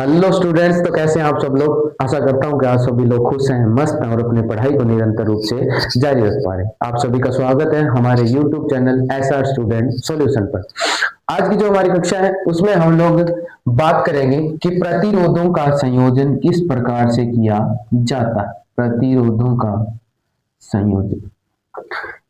Hello students, तो कैसे हैं आप सब लोग। आशा करता हूं कि आप सभी लोग खुश हैं, मस्त हैं और अपनी पढ़ाई को निरंतर रूप से जारी रख पा रहे हैं। आप सभी का स्वागत है हमारे YouTube channel SR student solution पर। आज की जो हमारी कक्षा है उसमें हम लोग बात करेंगे कि प्रतिरोधों का संयोजन किस प्रकार से किया जाता है। प्रतिरोधों का संयोजन,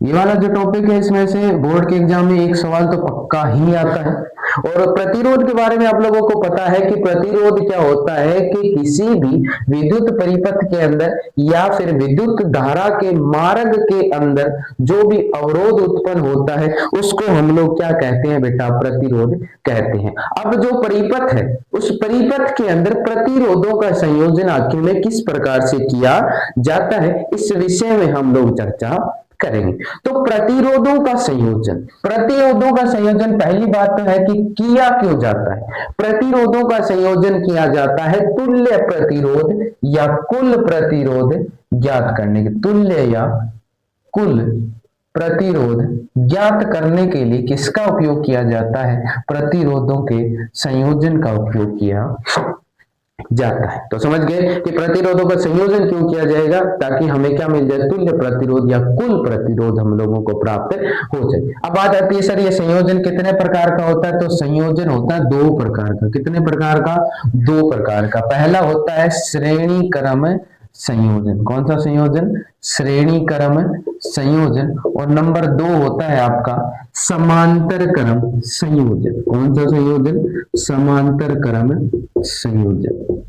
ये वाला जो टॉपिक है इसमें से बोर्ड के एग्जाम में एक सवाल तो पक्का ही आता है। और प्रतिरोध के बारे में आप लोगों को पता है कि प्रतिरोध क्या होता है कि किसी भी विद्युत परिपथ के अंदर या फिर विद्युत धारा के मार्ग के अंदर जो भी अवरोध उत्पन्न होता है उसको हम लोग क्या कहते हैं बेटा, प्रतिरोध कहते हैं। अब जो परिपथ है उस परिपथ के अंदर प्रतिरोधों का संयोजन आखिर में किस प्रकार से किया जाता है, इस विषय में हम लोग चर्चा करेंगे। तो प्रतिरोधों का संयोजन पहली बात तो है कि किया क्यों जाता है। प्रतिरोधों का संयोजन किया जाता है तुल्य प्रतिरोध या कुल प्रतिरोध ज्ञात करने के, तुल्य या कुल प्रतिरोध ज्ञात करने के लिए किसका उपयोग किया जाता है, प्रतिरोधों के संयोजन का उपयोग किया जाता है। तो समझ गए कि प्रतिरोधों का संयोजन क्यों किया जाएगा, ताकि हमें क्या मिल जाए, तुल्य प्रतिरोध या कुल प्रतिरोध हम लोगों को प्राप्त हो जाए। अब बात आती है सर ये संयोजन कितने प्रकार का होता है। तो संयोजन होता है दो प्रकार का। कितने प्रकार का, दो प्रकार का। पहला होता है श्रेणी क्रम संयोजन। कौन सा संयोजन, श्रेणी क्रम संयोजन। और नंबर दो होता है आपका समांतर क्रम संयोजन। कौन सा संयोजन, समांतर क्रम संयोजन।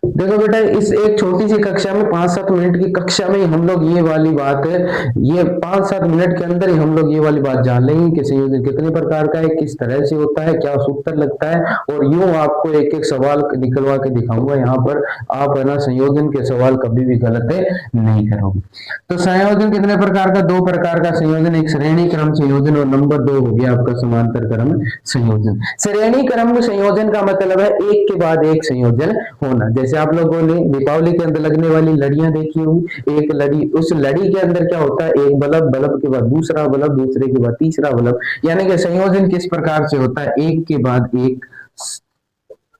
देखो बेटा, इस एक छोटी सी कक्षा में 5-7 मिनट की कक्षा में हम लोग ये वाली बात है, ये 5-7 मिनट के अंदर ही हम लोग ये वाली बात जान लेंगे कि संयोजन कितने प्रकार का है, किस तरह से होता है, क्या सूत्र लगता है। और यूं आपको एक एक सवाल निकलवा के दिखाऊंगा यहाँ पर। आप है ना संयोजन के सवाल कभी भी गलत नहीं करोगे। तो संयोजन कितने प्रकार का, दो प्रकार का संयोजन। एक श्रेणी क्रम संयोजन और नंबर दो हो गया आपका समांतर क्रम संयोजन। श्रेणी क्रम संयोजन का मतलब है एक के बाद एक संयोजन होना। जैसे आप लोगों ने दीपावली के अंदर लगने वाली लड़ियां देखी होंगी। एक लड़ी, उस लड़ी के अंदर क्या होता है, एक बल्ब, बल्ब के बाद दूसरा बल्ब, दूसरे के बाद तीसरा बल्ब। यानी कि संयोजन किस प्रकार से होता है, एक के बाद एक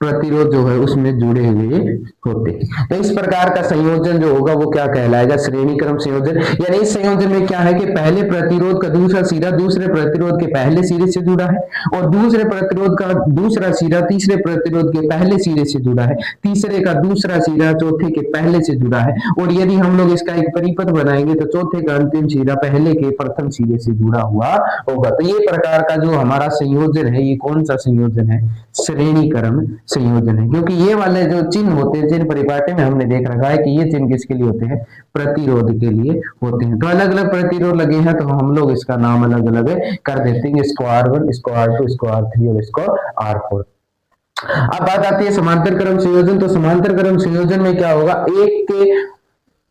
प्रतिरोध जो है उसमें जुड़े हुए होते हैं। तो इस प्रकार का संयोजन जो होगा वो क्या कहलाएगा, श्रेणी क्रम संयोजन। यानी इस संयोजन में क्या है कि पहले प्रतिरोध का दूसरा सिरा दूसरे प्रतिरोध के पहले सिरे से जुड़ा है, और दूसरे प्रतिरोध का दूसरा सिरा तीसरे प्रतिरोध के पहले सिरे से जुड़ा है, तीसरे का दूसरा सिरा चौथे के पहले से जुड़ा है। और यदि हम लोग इसका एक परिपथ बनाएंगे तो चौथे का अंतिम सिरा पहले के प्रथम सिरे से जुड़ा हुआ होगा। तो ये प्रकार का जो हमारा संयोजन है, ये कौन सा संयोजन है, श्रेणी क्रम संयोजन है। क्योंकि ये वाले जो चिन्ह होते हैं, चिन्ह परिपाटी में हमने देख रखा है कि ये चिन्ह किसके लिए होते हैं, प्रतिरोध के लिए होते हैं। तो अलग अलग प्रतिरोध लगे हैं तो हम लोग इसका नाम अलग अलग कर देते हैं, इसको R1, इसको R2, इसको R3 और इसको R4। अब बात आती है समांतर क्रम संयोजन। तो समांतर क्रम संयोजन में क्या होगा, एक के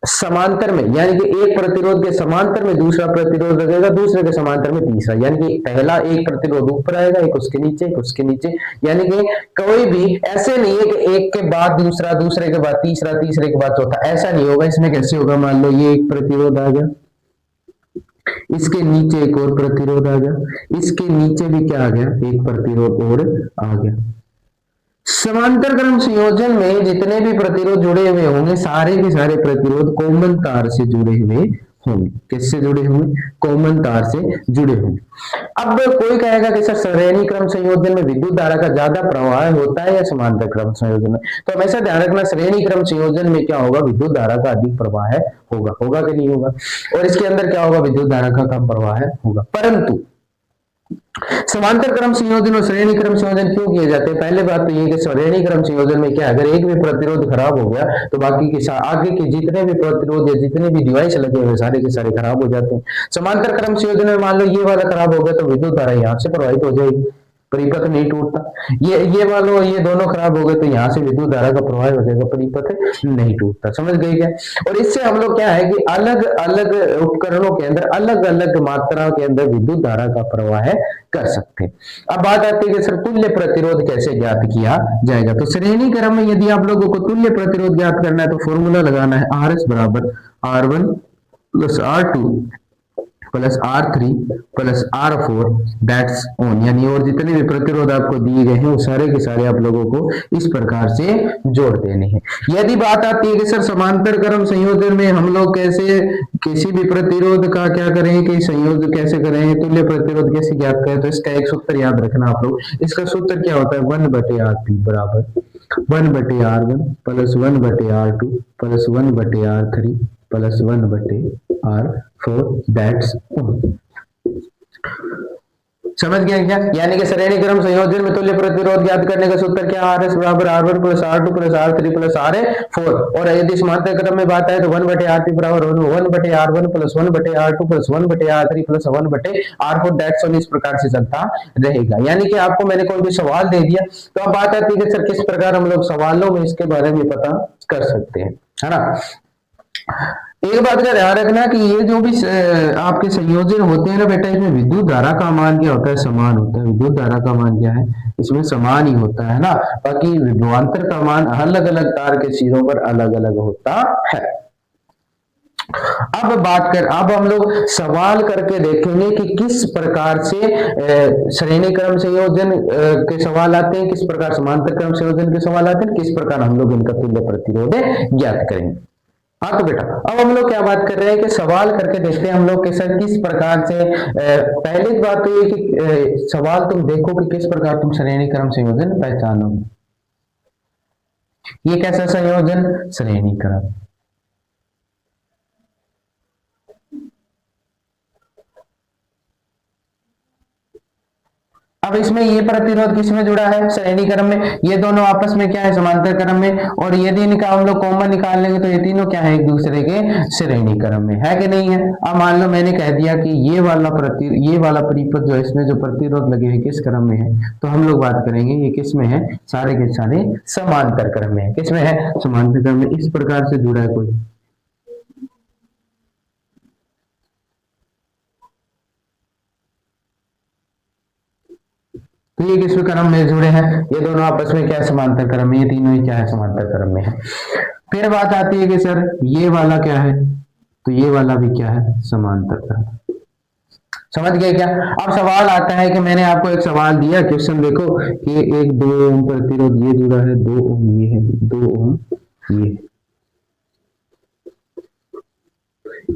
समांतर में, यानी कि एक प्रतिरोध के समांतर में दूसरा प्रतिरोध लगेगा, दूसरे के समांतर में तीसरा। यानी कि पहला एक प्रतिरोध ऊपर आएगा, एक उसके नीचे, एक उसके नीचे। यानी कि कोई भी ऐसे नहीं है कि एक के बाद दूसरा, दूसरे के बाद तीसरा, तीसरे के बाद चौथा, ऐसा नहीं होगा। इसमें कैसे होगा, मान लो ये एक प्रतिरोध आ गया, इसके नीचे एक और प्रतिरोध आ गया, इसके नीचे भी क्या आ गया, एक प्रतिरोध और आ गया। समांतर क्रम संयोजन में जितने भी प्रतिरोध जुड़े हुए होंगे, सारे के सारे प्रतिरोध कॉमन तार से जुड़े हुए होंगे। किससे जुड़े होंगे, कॉमन तार से जुड़े होंगे। अब कोई कहेगा कि सर श्रेणी क्रम संयोजन में विद्युत धारा का ज्यादा प्रवाह होता है या समांतर क्रम संयोजन में। तो हमेशा ध्यान रखना, श्रेणी क्रम संयोजन में क्या होगा, विद्युत धारा का अधिक प्रवाह होगा। होगा कि नहीं होगा। और इसके अंदर क्या होगा, विद्युत धारा का कम प्रवाह होगा। परंतु समांतर क्रम संयोजन और श्रेणी क्रम संयोजन क्यों किए जाते हैं। पहले बात तो ये कि श्रेणी क्रम संयोजन में क्या, अगर एक भी प्रतिरोध खराब हो गया तो बाकी के आगे के जितने भी प्रतिरोध या जितने भी डिवाइस लगे हुए सारे के सारे खराब हो जाते हैं। समांतर क्रम संयोजन में मान लो ये वाला खराब हो गया तो विद्युत धारा यहाँ से प्रवाहित हो जाएगी, परिपथ नहीं टूटता। ये मान लो ये दोनों खराब हो गए तो यहाँ से विद्युत धारा का प्रवाह हो जाएगा, परिपथ नहीं टूटता। समझ गई क्या। और इससे हम लोग क्या है कि अलग अलग उपकरणों के अंदर अलग अलग मात्रा के अंदर विद्युत धारा का प्रवाह कर सकते हैं। अब बात आती है कि सर तुल्य प्रतिरोध कैसे ज्ञात किया जाएगा। तो श्रेणी क्रम में यदि आप लोगों को तुल्य प्रतिरोध ज्ञात करना है तो फॉर्मूला लगाना है, RS बराबर R1 plus R2 plus R3 plus R4 that's on, यानी और जितने भी प्रतिरोध आपको दिए गए हैं वो सारे के सारे आप लोगों को इस प्रकार से जोड़ देने हैं। यदि बात आती है कि सर समांतर क्रम संयोजन में हम लोग कैसे किसी भी प्रतिरोध का क्या करें कि संयोजन कैसे करें, तुल्य प्रतिरोध कैसे ज्ञात करें, तो इसका एक सूत्र याद रखना आप लोग। इसका सूत्र क्या होता है, 1/RP बराबर 1/R1 plus 1/R2 plus 1/R3 plus 1/R4 that's on. समझ गए क्या? यानी कि श्रेणी क्रम संयोजन में तुल्य प्रतिरोध ज्ञात करने का सूत्र क्या, RS बराबर R1 plus R2 plus R3 plus RA4। और यदि समांतर क्रम में बात है तो 1/RP बराबर 1/R1 plus 1/R2 plus 1/R3 plus 1/R4 that's on. इस प्रकार से चलता रहेगा। यानी कि आपको मैंने कोई भी सवाल दे दिया तो अब बात आती है कि सर किस प्रकार हम लोग सवालों में इसके बारे में पता कर सकते हैं, है ना। एक बात का ध्यान रखना कि ये जो भी आपके संयोजन होते हैं ना बेटा, इसमें विद्युत धारा का मान क्या होता है, समान होता है। विद्युत धारा का मान क्या है, इसमें समान ही होता है ना। बाकी विभवांतर का मान अलग अलग तार के सिरों पर अलग अलग होता है। अब हम लोग सवाल करके देखेंगे कि किस प्रकार से श्रेणी क्रम संयोजन के सवाल आते हैं, किस प्रकार समांतर क्रम संयोजन के सवाल आते हैं, किस प्रकार हम लोग इनका तुल्य प्रतिरोध ज्ञात करेंगे। हाँ तो बेटा अब हम लोग क्या बात कर रहे हैं कि सवाल करके देखते हैं हम लोग कि सर किस प्रकार से पहली बात तो ये कि सवाल तुम देखो कि किस प्रकार तुम श्रेणी क्रम संयोजन पहचानो। ये कैसा संयोजन, श्रेणी क्रम। अब इसमें ये प्रतिरोध किसमें जुड़ा है, श्रेणी क्रम में। ये दोनों आपस में क्या है, समांतर क्रम में। और यदि इनका हम लोग कॉमन निकाल लेंगे तो ये तीनों क्या है, एक दूसरे के श्रेणी क्रम में है कि नहीं है। अब मान लो मैंने कह दिया कि ये वाला परिपथ जो है इसमें जो प्रतिरोध लगे हैं किस क्रम में है, तो हम लोग बात करेंगे ये किस में है, सारे के सारे समांतर क्रम में है। किस में है, समांतर क्रम में। इस प्रकार से जुड़ा है कोई, तो ये किस क्रम में जुड़े हैं, ये दोनों आपस में क्या है, समांतर क्रम में। ये तीनों ही क्या है, समांतर क्रम में है। फिर बात आती है कि सर ये वाला क्या है, तो ये वाला भी क्या है, समांतर क्रम। समझ गए क्या। अब सवाल आता है कि मैंने आपको एक सवाल दिया, क्वेश्चन देखो कि एक 2 ओम प्रतिरोध ये जुड़ा है, 2 ओम ये है, 2 ओम ये,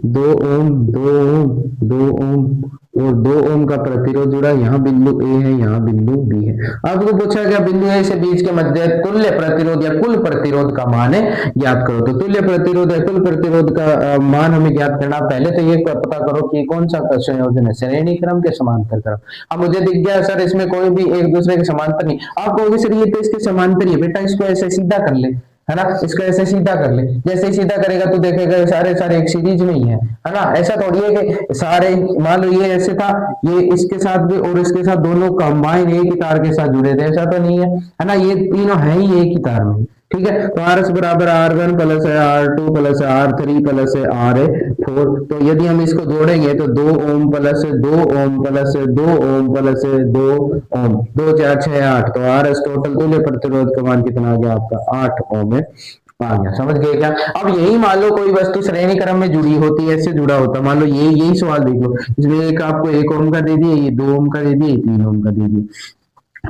2 ओम 2 ओम 2 ओम और 2 ओम का प्रतिरोध जुड़ा। यहाँ बिंदु ए है, यहाँ बिंदु बी है। आपको पूछा गया बिंदु ए से बीच के मध्य तुल्य प्रतिरोध या कुल प्रतिरोध का मान ज्ञात करो। तो तुल्य प्रतिरोध या कुल प्रतिरोध का मान हमें ज्ञात करना, पहले तो ये पता करो कि कौन सा संयोजन है, श्रेणी क्रम के समांतर क्रम। अब मुझे दिख गया सर इसमें कोई भी एक दूसरे के समांतर नहीं। आप कहोगे सर ये तो इसके समांतर ही है। बेटा इसको ऐसे सीधा कर ले, है ना, इसको ऐसे सीधा कर ले। जैसे ही सीधा करेगा तो देखेगा सारे सारे एक सीरीज में ही है ना। ऐसा थोड़ी है कि सारे, मान लो ये ऐसे था, ये इसके साथ भी और इसके साथ दोनों कंबाइन एक ही तार के साथ जुड़े थे, ऐसा तो नहीं है ना। ये तीनों है ही एक ही तार में, ठीक है। तो RS बराबर R1 plus R2 plus R3 plus RA4। तो यदि हम इसको जोड़ेंगे तो 2 ohm plus 2 ohm plus 2 ohm plus 2 ओम, 2 4 6 8। तो RS टोटल तुल्य प्रतिरोध का मान कितना आ गया आपका, 8 ओम आ गया। समझ गए क्या। अब यही मान लो कोई वस्तु श्रेणी क्रम में जुड़ी होती है, ऐसे जुड़ा होता, मान लो यही सवाल देखो, इसमें एक आपको 1 ओम का दे दिए, ये 2 ओम का दे दिए, 3 ओम का दे दिए,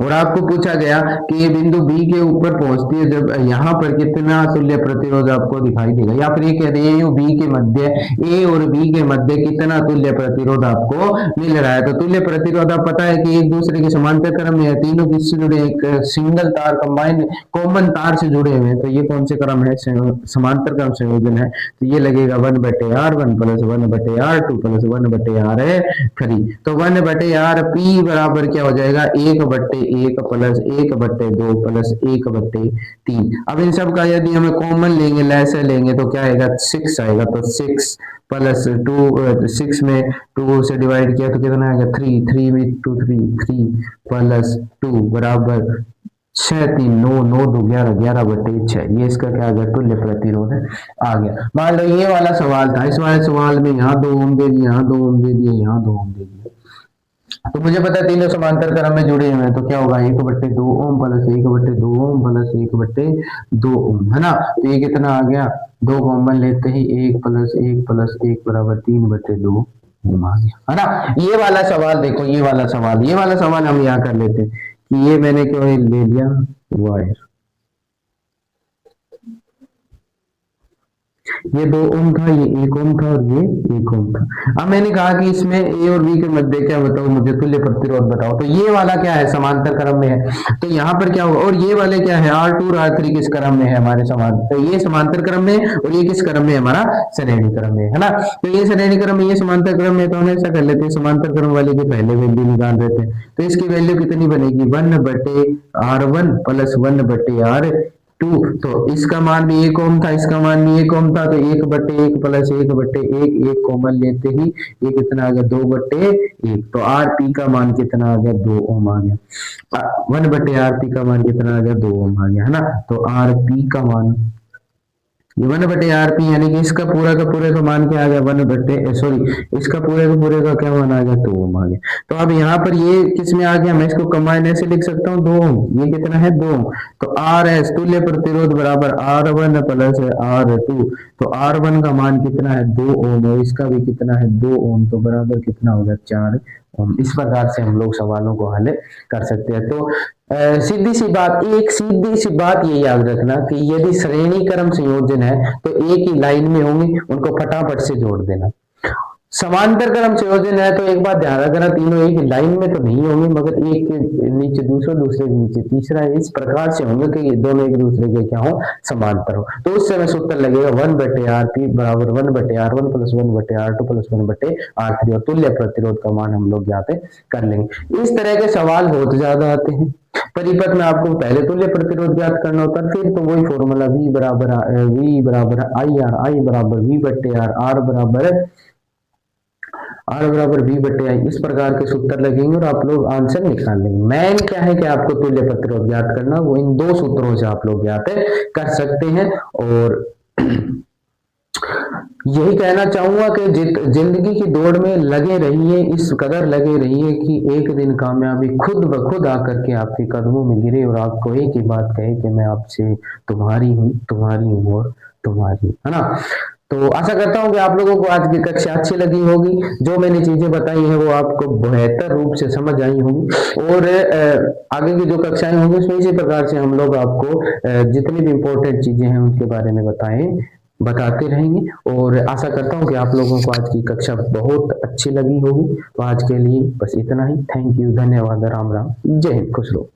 और आपको पूछा गया कि ये बिंदु बी के ऊपर पहुंचती है जब यहाँ पर कितना तुल्य प्रतिरोध आपको दिखाई देगा, या फिर ये कह रही है बी के मध्य, ए और बी के मध्य कितना तुल्य प्रतिरोध आपको मिल रहा है। तो तुल्य प्रतिरोध आप पता है कि एक दूसरे के समांतर क्रम में है, तीनों किससे जुड़े, एक सिंगल तार कंबाइन कॉमन तार से जुड़े हुए हैं। तो ये कौन से क्रम है, समांतर क्रम संयोजन है। तो ये लगेगा 1/R1 plus 1/R2 plus 1/R3। तो 1/RP बराबर क्या हो जाएगा, 1/1 प्लस 1/2 प्लस 1/3। अब इन सब का यदि हमें कॉमन लेंगे, लैसे लेंगे तो क्या आएगा, 6 आएगा। तो 6 प्लस 2, 6 में 2 से डिवाइड किया तो कितना आएगा, 3, 3 में 2 3 प्लस 2 बराबर 6 3 9 9 2 11 11/6। ये इसका क्या आ गया, तुल्य प्रतिरोध आ गया। मान लो ये वाला सवाल था, इस वाले सवाल में यहाँ 2 ओम दे दिए, यहाँ 2 ओम दे दिए, यहाँ 2 ओम दे दिए। तो मुझे पता है तीनों समांतर क्रम में जुड़े हुए हैं, तो क्या होगा, 1/2 ओम प्लस 1/2 ओम प्लस 1/2 ओम, है ना। तो ये कितना आ गया, 2 कॉमन लेते ही 1 प्लस 1 प्लस 1 बराबर 3/2 ओम आ गया, है ना। ये वाला सवाल देखो, ये वाला सवाल हम यहाँ कर लेते हैं कि ये मैंने क्यों ले लिया वायर, ये 2 ओम था, ये 1 ओम था और ये 1 ओम था। अब मैंने कहा कि इसमें ए और बी के मध्य क्या बताओ, मुझे तुल्य प्रतिरोध बताओ। तो ये वाला क्या है, समांतर क्रम में है, तो यहाँ पर क्या होगा, और ये वाले क्या है, R2 और R3 किस क्रम में है हमारे समान, तो ये समांतर क्रम में और ये किस क्रम में, हमारा श्रेणी क्रम में, है ना। तो ये श्रेणी क्रम में, ये समांतर क्रम में, तो हम ऐसा कर लेते हैं, समांतर क्रम वाले की पहले वैल्यू निकाल देते हैं। तो इसकी वैल्यू कितनी बनेगी, 1/R1 प्लस 1/R2। तो इसका मान भी 1 ओम था, इसका मान भी 1 ओम था, तो 1/1 प्लस 1/1, 1 कॉमन लेते ही ये कितना आ गया, 2/1। तो RP का मान कितना आ गया, 2 ओम आ गया। 1/RP का मान कितना आ गया, 2 ओम आ गया, है ना। तो RP का मान, ये 1/RP यानी कि इसका पूरा का पूरे का मान क्या आ गया, इसका पूरे का पूरे का क्या मान आ गया, 2 ओम आ गया। तो अब यहाँ पर ये किस में आ गया, मैं इसको कंबाइन ऐसे लिख सकता हूँ, 2 ओम, ये कितना है, 2 ओम। तो RS तुल्य प्रतिरोध बराबर R1 प्लस R2। तो R1 का मान कितना है, 2 ओम, और इसका भी कितना है, 2 ओम, तो बराबर कितना होगा, 4 ओम। इस प्रकार से हम लोग सवालों को हल कर सकते हैं। तो सीधी सी बात ये याद रखना कि यदि श्रेणी क्रम संयोजन है तो एक ही लाइन में होंगे, उनको फटाफट से जोड़ देना। समांतर क्रम संयोजन है तो एक बात ध्यान रखना, तीनों एक लाइन में तो नहीं होंगे, मगर एक के नीचे दूसरा, दूसरे के नीचे तीसरा, इस प्रकार से होंगे कि दोनों एक दूसरे के क्या हो, समांतर हो। तो उस समय सूत्र लगेगा 1/RP बराबर 1/R1 plus 1/R2 plus 1/R3, और तुल्य प्रतिरोध का मान हम लोग यहाँ पे कर लेंगे। इस तरह के सवाल बहुत ज्यादा आते हैं। परिपथ में आपको पहले तुल्य प्रतिरोध ज्ञात करना होता है, फिर तो वही फॉर्मूला V बराबर IR, I बराबर V/R, R बराबर V/I, इस प्रकार के सूत्र लगेंगे और आप लोग आंसर निकाल लेंगे। मेन क्या है कि आपको तुल्य प्रतिरोध ज्ञात करना, वो इन 2 सूत्रों से आप लोग ज्ञात कर सकते हैं। और यही कहना चाहूंगा कि जिंदगी की दौड़ में लगे रहिए, इस कदर लगे रहिए कि एक दिन कामयाबी खुद ब खुद आकर के आपके कदमों में गिरे और आपको एक ही बात कहे कि मैं आपसे तुम्हारी हूँ और तुम्हारी, है ना। तो आशा करता हूँ कि आप लोगों को आज की कक्षा अच्छी लगी होगी, जो मैंने चीजें बताई हैं वो आपको बेहतर रूप से समझ आई होंगी, और आगे की जो कक्षाएं होंगी उसमें इसी प्रकार से हम लोग आपको जितनी भी इम्पोर्टेंट चीजें हैं उनके बारे में बताते रहेंगे। और आशा करता हूँ कि आप लोगों को आज की कक्षा बहुत अच्छी लगी होगी। तो आज के लिए बस इतना ही। थैंक यू, धन्यवाद, राम राम, जय हिंद, खुश रहो।